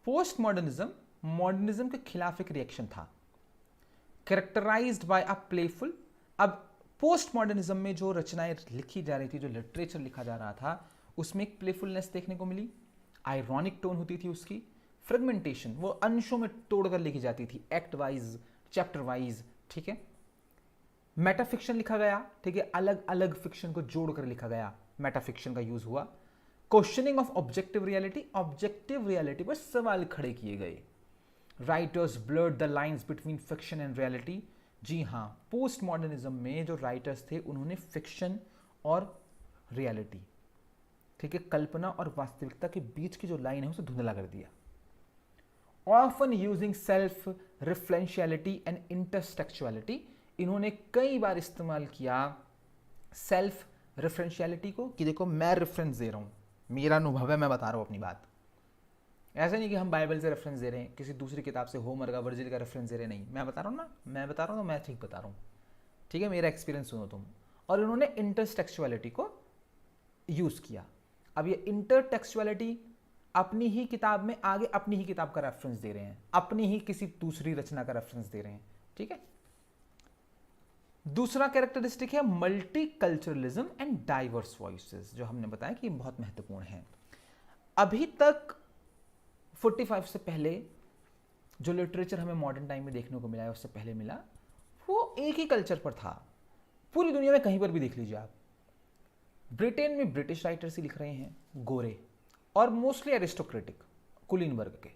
Post modernism modernism के खिलाफ एक रिएक्शन था, कैरेक्टराइज्ड बाय अ प्लेफुल। अब पोस्ट मॉडर्निज्म में जो रचनाएं लिखी जा रही थी, जो लिटरेचर लिखा जा रहा था, उसमें एक प्लेफुलनेस देखने को मिली, आयरॉनिक टोन होती थी उसकी, फ्रेगमेंटेशन, वो अंशों में तोड़कर लिखी जाती थी, एक्ट वाइज, चैप्टर वाइज, ठीक है। मेटाफिक्शन लिखा गया, ठीक है, अलग अलग फिक्शन को जोड़कर लिखा गया, मेटाफिक्शन का यूज हुआ। Questioning of objective reality, objective reality पर सवाल खड़े किए गए। Writers blurred the lines between fiction and reality. जी हाँ, पोस्ट मॉडर्निज्म में जो राइटर्स थे उन्होंने फिक्शन और रियलिटी, ठीक है, कल्पना और वास्तविकता के बीच की जो लाइन है उसे धुंधला कर दिया। Often using self referentiality and intertextuality, इन्होंने कई बार इस्तेमाल किया सेल्फ रेफरेंशियलिटी को, कि देखो मैं रेफरेंस दे रहा हूँ, मेरा अनुभव है, मैं बता रहा हूँ अपनी बात। ऐसा नहीं कि हम बाइबल से रेफरेंस दे रहे हैं, किसी दूसरी किताब से होमर का, वर्जिल का रेफरेंस दे रहे हैं, नहीं, मैं बता रहा हूँ ना, मैं बता रहा हूँ तो मैं ठीक बता रहा हूँ, ठीक है, मेरा एक्सपीरियंस सुनो तुम। और इन्होंने इंटरटेक्चुअलिटी को यूज़ किया। अब ये इंटरटेक्चुअलिटी अपनी ही किताब में आगे अपनी ही किताब का रेफरेंस दे रहे हैं, अपनी ही किसी दूसरी रचना का रेफरेंस दे रहे हैं, ठीक है। दूसरा कैरेक्टरिस्टिक है multi culturalism and diverse voices, जो हमने बताया कि बहुत महत्वपूर्ण है। अभी तक 45 से पहले जो लिटरेचर हमें मॉडर्न टाइम में देखने को मिला है, उससे पहले मिला, वो एक ही कल्चर पर था। पूरी दुनिया में कहीं पर भी देख लीजिए आप, ब्रिटेन में ब्रिटिश राइटर्स ही लिख रहे हैं, गोरे और मोस्टली एरिस्टोक्रेटिक, कुलीन वर्ग के,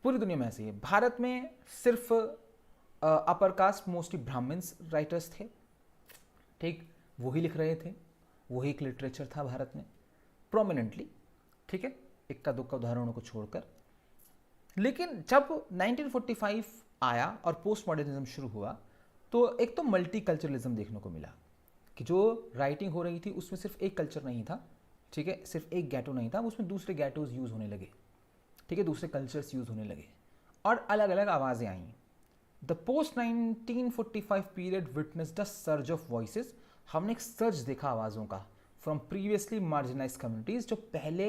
पूरी दुनिया में ऐसे ही है। भारत में सिर्फ upper caste, mostly Brahmins writers थे, ठीक, वही लिख रहे थे, वही एक लिटरेचर था भारत में प्रोमिनेंटली, ठीक है, इक्का दुक्का उदाहरणों को छोड़कर। लेकिन जब 1945 आया और पोस्ट मॉडर्निज्म शुरू हुआ, तो एक तो मल्टी कल्चरलिज्म देखने को मिला कि जो राइटिंग हो रही थी उसमें सिर्फ एक कल्चर नहीं था, ठीक है, सिर्फ एक गैटो नहीं था, उसमें दूसरे गैटोज यूज होने लगे, ठीक है, दूसरे कल्चर्स यूज होने लगे और अलग अलग आवाज़ें आईं। The post 1945 period witnessed the surge of voices. हमने एक सर्ज देखा आवाज़ों का फ्रॉम प्रीवियसली मार्जिनाइज्ड कम्युनिटीज़, जो पहले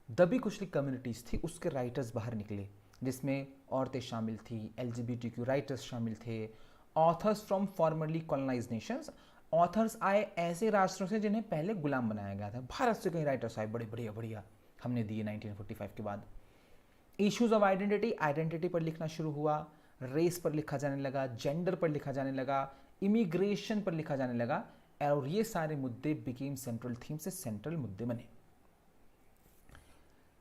दबी कुचली कम्युनिटीज़ थी उसके राइटर्स बाहर निकले, जिसमें औरतें शामिल थी, LGBTQ राइटर्स शामिल थे, authors from formerly colonised Nations, authors आए ऐसे राष्ट्रों से जिन्हें पहले गुलाम बनाया गया था। भारत से कई राइटर्स आए, बड़े बढ़िया बढ़िया हमने दिए 1945 के बाद। इश्यूज ऑफ आइडेंटिटी, आइडेंटिटी पर लिखना शुरू हुआ, रेस पर लिखा जाने लगा, जेंडर पर लिखा जाने लगा, इमिग्रेशन पर लिखा जाने लगा, और ये सारे मुद्दे बिकेम सेंट्रल थीम, से सेंट्रल मुद्दे बने।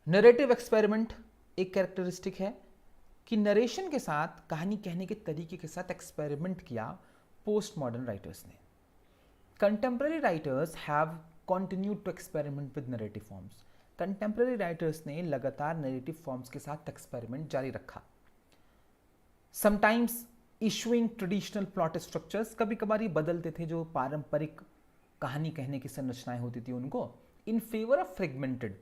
नरेटिव एक्सपेरिमेंट एक कैरेक्टरिस्टिक है कि नरेशन के साथ, कहानी कहने के तरीके के साथ एक्सपेरिमेंट किया पोस्ट मॉडर्न राइटर्स ने। Contemporary writers have continued to experiment with narrative forms. Contemporary writers ने लगातार नरेटिव फॉर्म्स के साथ एक्सपेरिमेंट जारी रखा। Sometimes issuing traditional plot structures, कभी कभार ये बदलते थे जो पारंपरिक कहानी कहने की संरचनाएं होती थी उनको, इन फेवर ऑफ फ्रेगमेंटेड,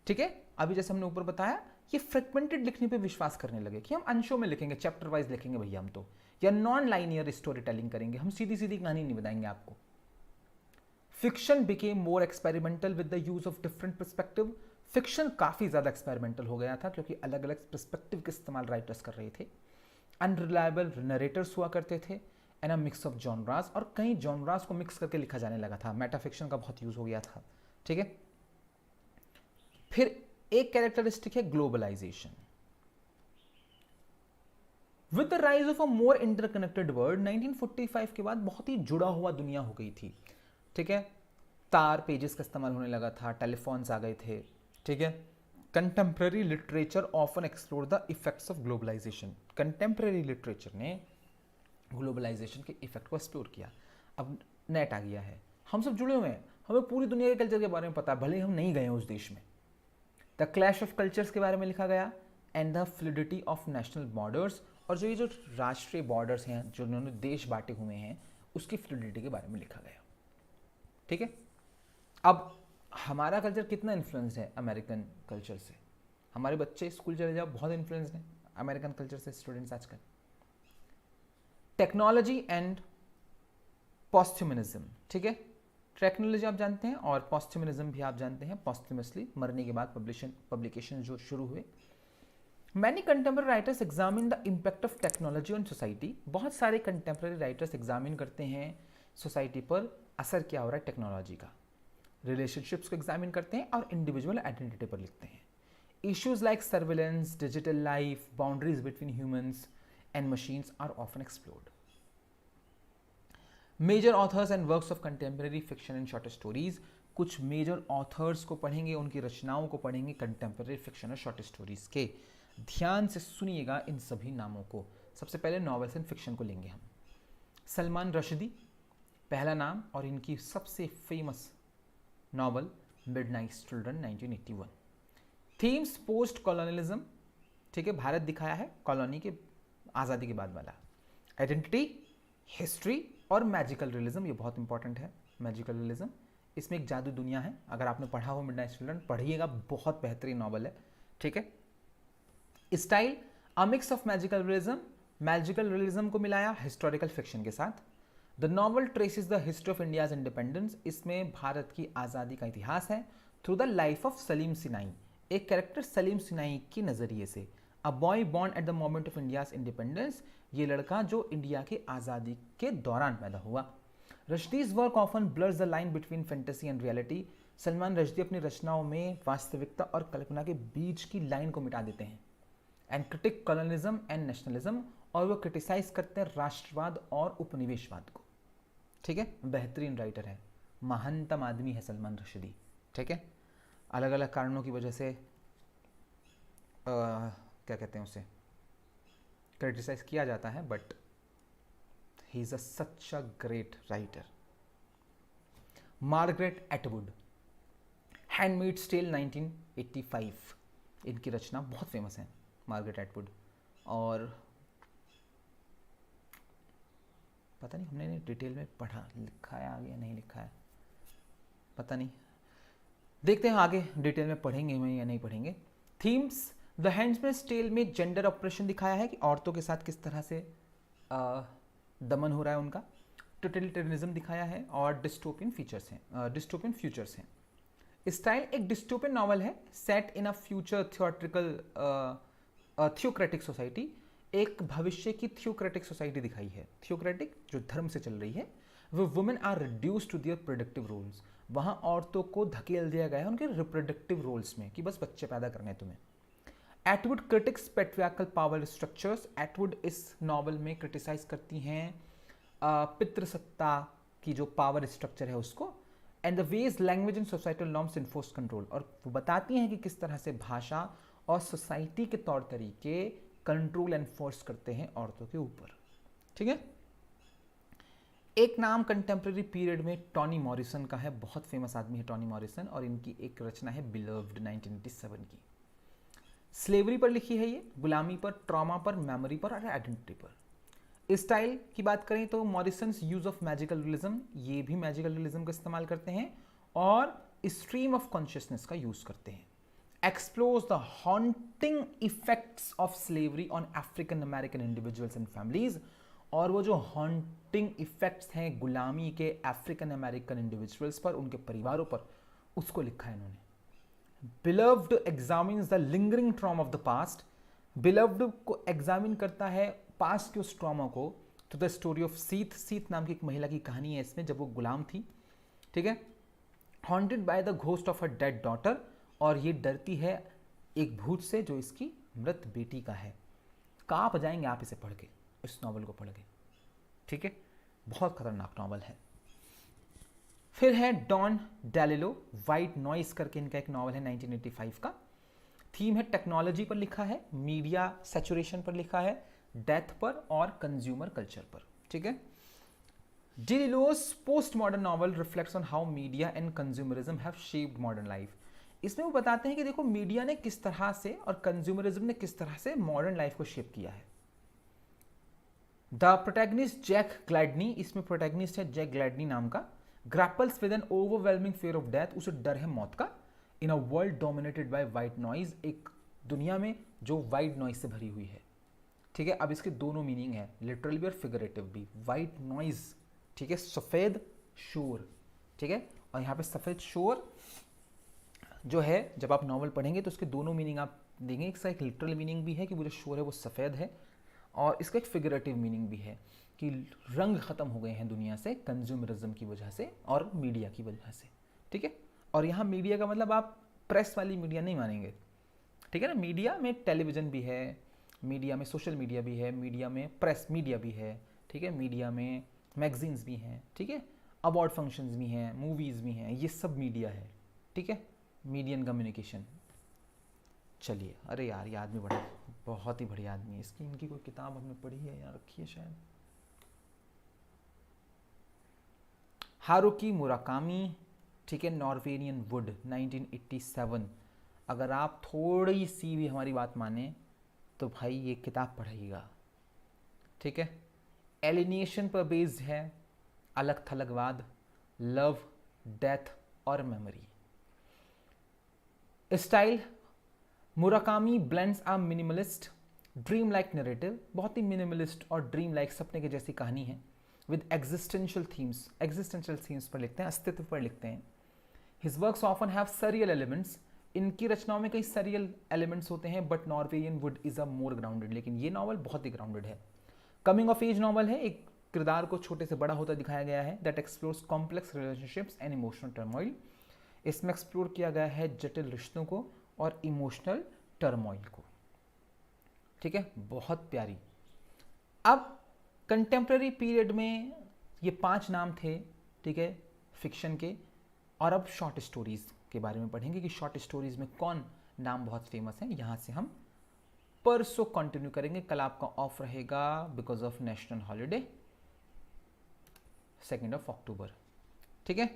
ठीक है। अभी जैसे हमने ऊपर बताया, ये फ्रेगमेंटेड लिखने पे विश्वास करने लगे कि हम अंशों में लिखेंगे, चैप्टर वाइज लिखेंगे भैया हम तो, या नॉन लाइनियर स्टोरी टेलिंग करेंगे, हम सीधी सीधी कहानी नहीं बताएंगे आपको। Fiction became more experimental with the use of different perspective. Fiction काफी ज्यादा एक्सपेरिमेंटल हो गया था क्योंकि अलग अलग पर्सपेक्टिव के इस्तेमाल राइटर्स कर रहे थे। अनरिलायबल नरेटर्स हुआ करते थे, and a mix of genres, और कई जॉनरास को मिक्स करके लिखा जाने लगा था, मेटाफिक्शन का बहुत यूज हो गया था, ठीक है। फिर एक कैरेक्टरिस्टिक है globalisation. With the rise of a more interconnected world, 1945 के बाद बहुत ही जुड़ा हुआ दुनिया हो गई थी, ठीक है। तार पेजेस का इस्तेमाल होने लगा था, टेलीफोन्स आ गए थे, ठीक है। Contemporary literature often explore the effects of globalisation. Contemporary literature ने ग्लोबलाइजेशन के इफेक्ट को एक्सप्लोर किया। अब नेट आ गया है, हम सब जुड़े हुए हैं, हमें पूरी दुनिया के कल्चर के बारे में पता है, भले हम नहीं गए हैं उस देश में। द क्लैश ऑफ कल्चर्स के बारे में लिखा गया, and the fluidity of national borders, और जो ये जो राष्ट्रीय बॉर्डर्स हैं जो उन्होंने देश बांटे हुए हैं उसकी फ्लूइडिटी के बारे में लिखा गया, ठीक है। अब हमारा कल्चर कितना इन्फ्लुएंस है अमेरिकन कल्चर से? हमारे बच्चे स्कूल चले जाओ बहुत इन्फ्लुएंस हैं अमेरिकन कल्चर से स्टूडेंट्स आजकल। टेक्नोलॉजी एंड पॉस्ट्यूमनिज्म, ठीक है। टेक्नोलॉजी आप जानते हैं और पॉस्ट्यूमनिज्म भी आप जानते हैं, पॉस्ट्यूमसली मरने के बाद पब्लिकेशन जो शुरू हुए। Many contemporary writers examine the impact of technology on society. बहुत सारे कंटेम्प्रेरी राइटर्स एग्जामिन करते हैं सोसाइटी पर असर क्या हो रहा है टेक्नोलॉजी का, रिलेशनशिप्स को एग्जामिन करते हैं और इंडिविजुअल आइडेंटिटी पर लिखते हैं। Issues like surveillance, digital life, boundaries between humans and machines are often explored. Major authors and works of contemporary fiction and short stories. कुछ मेजर ऑथर्स को पढ़ेंगे, उनकी रचनाओं को पढ़ेंगे कंटेम्प्रेरी फिक्शन और शॉर्ट स्टोरीज के। ध्यान से सुनिएगा इन सभी नामों को। सबसे पहले नॉवेल्स एंड फिक्शन को लेंगे हम। सलमान रश्दी पहला नाम, और इनकी सबसे famous novel midnight children 1981। Themes post colonialism, ठीक है, भारत दिखाया है कॉलोनी के आज़ादी के बाद वाला। आइडेंटिटी, हिस्ट्री और मैजिकल रियलिज्म, ये बहुत इंपॉर्टेंट है मैजिकल रियलिज्म। इसमें एक जादू दुनिया है, अगर आपने पढ़ा हो मिडनाइट चिल्ड्रन पढ़िएगा, बहुत बेहतरीन नॉवल है, ठीक है। Style, a mix of magical realism को मिलाया हिस्टोरिकल फिक्शन के साथ। The novel traces the history of India's independence, इसमें भारत की आज़ादी का इतिहास है through the life of Salim Sinai, एक कैरेक्टर सलीम सिनाई के नज़रिए से। A boy born at the moment of India's independence, ये लड़का जो इंडिया की आज़ादी के दौरान पैदा हुआ। Rushdie's work often blurs the line between fantasy and reality, Salman Rushdie अपनी रचनाओं में वास्तविकता और कल्पना के बीच की लाइन को मिटा देते हैं। And critic colonialism and nationalism, और वो क्रिटिसाइज करते हैं राष्ट्रवाद और उपनिवेशवाद को, ठीक है। बेहतरीन राइटर है, महानतम आदमी है सलमान रश्दी, ठीक है। अलग अलग कारणों की वजह से क्या कहते हैं उसे, क्रिटिसाइज किया जाता है, but he is such a great writer. Margaret Atwood, Handmaid's Tale 1985, इनकी रचना बहुत फेमस है मार्गरेट एटवुड। और पता नहीं हमने डिटेल में पढ़ा, लिखा है आगे या नहीं लिखा है, पता नहीं, देखते हैं आगे डिटेल में पढ़ेंगे हम या नहीं पढ़ेंगे। थीम्स, द हैंडमेड्स टेल में जेंडर ऑपरेशन दिखाया है कि औरतों के साथ किस तरह से दमन हो रहा है उनका। टोटलिटेरियनिज्म दिखाया है और डिस्टोपियन फ्यूचर्स हैं। स्टाइल, एक डिस्टोपियन नॉवल है set in a future theocratic society, एक भविष्य की थियोक्रेटिक सोसाइटी दिखाई है। थियोक्रेटिक जो धर्म से चल रही है, वो women are reduced to their productive roles, वहाँ औरतों को धकेल दिया गया है उनके रिप्रोडक्टिव रोल्स में कि बस बच्चे पैदा करने तुम्हें। Atwood critics patriarchal power structures, Atwood इस नॉवल में क्रिटिसाइज करती हैं पितृसत्ता की जो पावर स्ट्रक्चर है उसको, and the ways language and societal norms enforce control, और वो बताती हैं कि किस तरह से भाषा और सोसाइटी के तौर तरीके कंट्रोल एनफोर्स करते हैं औरतों के ऊपर, ठीक है। एक नाम कंटेम्प्रेरी पीरियड में टॉनी मॉरिसन का है, बहुत फेमस आदमी है टॉनी मॉरिसन, और इनकी एक रचना है बिलव्ड 1987 की। स्लेवरी पर लिखी है ये, गुलामी पर, ट्रॉमा पर, मेमोरी पर और आइडेंटिटी पर। स्टाइल की बात करें तो मॉरिसन्स यूज ऑफ मैजिकल रियलिज्म, ये भी मैजिकल रियलिज्म का इस्तेमाल करते हैं और स्ट्रीम ऑफ कॉन्शियसनेस का यूज करते हैं। Explores the haunting effects of slavery on African American individuals and families, और वो जो हॉन्टिंग इफेक्ट्स हैं गुलामी के अफ्रीकन अमेरिकन इंडिविजुअल्स पर, उनके परिवारों पर, उसको लिखा है इन्होंने। Beloved examines the lingering trauma of the past, beloved को एग्जामिन करता है पास के उस ट्रॉमा को टू द स्टोरी ऑफ सीत। सीत नाम की एक महिला की कहानी है इसमें, जब वो गुलाम थी, ठीक है, haunted by the ghost of a dead daughter, और ये डरती है एक भूत से जो इसकी मृत बेटी का है। कांप जाएंगे आप इसे पढ़ के, इस नॉवल को पढ़ के, ठीक है, बहुत खतरनाक नॉवल है। फिर है डॉन डेलिलो, वाइट नॉइस करके इनका एक नॉवल है 1985 का। थीम है टेक्नोलॉजी पर लिखा है, मीडिया सैचुरेशन पर लिखा है, डेथ पर और कंज्यूमर कल्चर पर, ठीक है। DeLillo's post modern novel reflects on how media and consumerism have shaped modern life. इसमें वो बताते हैं कि देखो मीडिया ने किस तरह से और कंज्यूमरिज्म ने किस तरह से मॉडर्न लाइफ को शेप किया है। द प्रोटैगनिस्ट जैक ग्लैडनी, इसमें प्रोटैगनिस्ट है जैक ग्लैडनी नाम का, grapples with an overwhelming fear of death, उसे डर है मौत का, in a world dominated by white noise, एक दुनिया में जो वाइट नॉइज से भरी हुई है, ठीक है। अब इसके दोनों मीनिंग है, लिटरल भी और फिगरेटिव भी। वाइट नॉइज, ठीक है, सफ़ेद शोर, ठीक है, और यहाँ पे सफ़ेद शोर जो है जब आप नॉवल पढ़ेंगे तो उसके दोनों मीनिंग आप देंगे। इसका एक लिटरल मीनिंग भी है कि वो जो शोर है वो सफ़ेद है, और इसका एक फिगरेटिव मीनिंग भी है कि रंग ख़त्म हो गए हैं दुनिया से कंज्यूमरिज्म की वजह से और मीडिया की वजह से, ठीक है। और यहाँ मीडिया का मतलब आप प्रेस वाली मीडिया नहीं मानेंगे, ठीक है ना। मीडिया में टेलीविज़न भी है, मीडिया में सोशल मीडिया भी है, मीडिया में प्रेस मीडिया भी है, ठीक है, मीडिया में मैगजीन्स भी हैं, ठीक है, अवार्ड फंक्शंस भी हैं, मूवीज़ भी हैं, ये सब मीडिया है, ठीक है, मीडियन कम्युनिकेशन। चलिए, अरे यार ये आदमी बड़ा बहुत ही बढ़िया आदमी है, इसकी इनकी कोई किताब हमने पढ़ी है या रखी है शायद, हारुकी मुराकामी, ठीक है, नॉर्वेजियन वुड 1987। अगर आप थोड़ी सी भी हमारी बात माने तो भाई ये किताब पढ़िएगा, ठीक है। एलिनेशन पर बेस्ड है, अलग थलगवाद, लव, डेथ और मेमोरी। स्टाइल, मुराकामी ब्लेंड्स अ मिनिमलिस्ट ड्रीम लाइक नरेटिव, बहुत ही मिनिमलिस्ट और ड्रीम लाइक सपने के जैसी कहानी है, विद एग्जिस्टेंशियल थीम्स पर लिखते हैं, अस्तित्व पर लिखते हैं। His works often have surreal elements, इनकी रचनाओं में कई सरियल एलिमेंट्स होते हैं, but Norwegian wood is a more grounded, लेकिन ये नॉवल बहुत ही ग्राउंडेड है। कमिंग ऑफ एज नॉवल है, एक किरदार को छोटे से बड़ा होता दिखाया गया है, that explores complex relationships and emotional turmoil. इसमें एक्सप्लोर किया गया है जटिल रिश्तों को और इमोशनल टर्मोइल को, ठीक है, बहुत प्यारी। अब कंटेम्प्रेरी पीरियड में ये 5 नाम थे, ठीक है, फिक्शन के, और अब शॉर्ट स्टोरीज़ के बारे में पढ़ेंगे कि शॉर्ट स्टोरीज़ में कौन नाम बहुत फेमस हैं। यहाँ से हम परसों कंटिन्यू करेंगे, कल आपका ऑफ रहेगा बिकॉज ऑफ नेशनल हॉलीडे 2 अक्टूबर, ठीक है।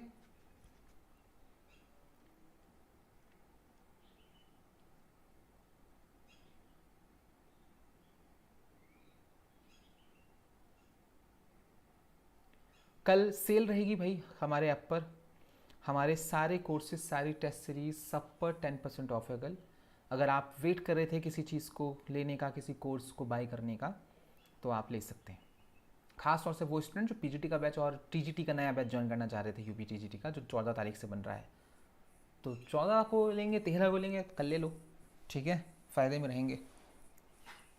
कल सेल रहेगी भाई हमारे ऐप पर, हमारे सारे कोर्सेज, सारी टेस्ट सीरीज सब पर 10% ऑफ है कल। अगर आप वेट कर रहे थे किसी चीज़ को लेने का, किसी कोर्स को बाय करने का, तो आप ले सकते हैं। खास तौर से वो स्टूडेंट जो पीजीटी का बैच और टीजीटी का नया बैच ज्वाइन करना चाह रहे थे, यूपी टीजीटी का, जो 14 तारीख से बन रहा है, तो 14 को लेंगे, 13 को लेंगे, कल ले लो, ठीक है, फ़ायदे में रहेंगे।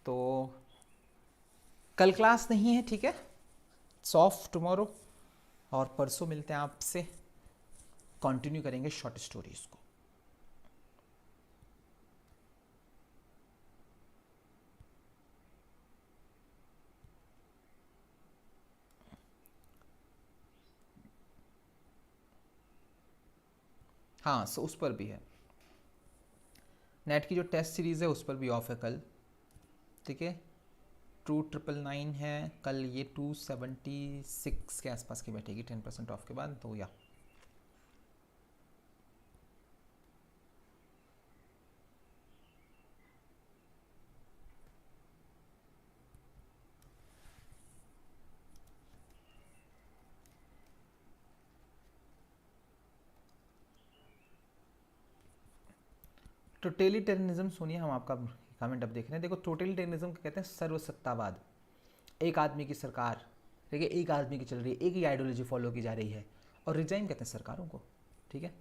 तो कल क्लास नहीं है, ठीक है, सॉफ्ट टुमारो, और परसों मिलते हैं आपसे, कंटिन्यू करेंगे शॉर्ट स्टोरीज को। हाँ, सो उस पर भी है, नेट की जो टेस्ट सीरीज़ है उस पर भी ऑफ है कल, ठीक है। 2999 है कल, ये 276 के आसपास की बैठेगी 10% ऑफ के बाद, तो या टोटलिटेरियनिज्म सुनिए, हम आपका कमेंट अब देख रहे हैं। देखो, टोटलिटेरियनिज्म कहते हैं सर्वसत्तावाद, एक आदमी की सरकार, ठीक है, एक आदमी की चल रही है, एक ही आइडियोलॉजी फॉलो की जा रही है, और रिजाइम कहते हैं सरकारों को, ठीक है।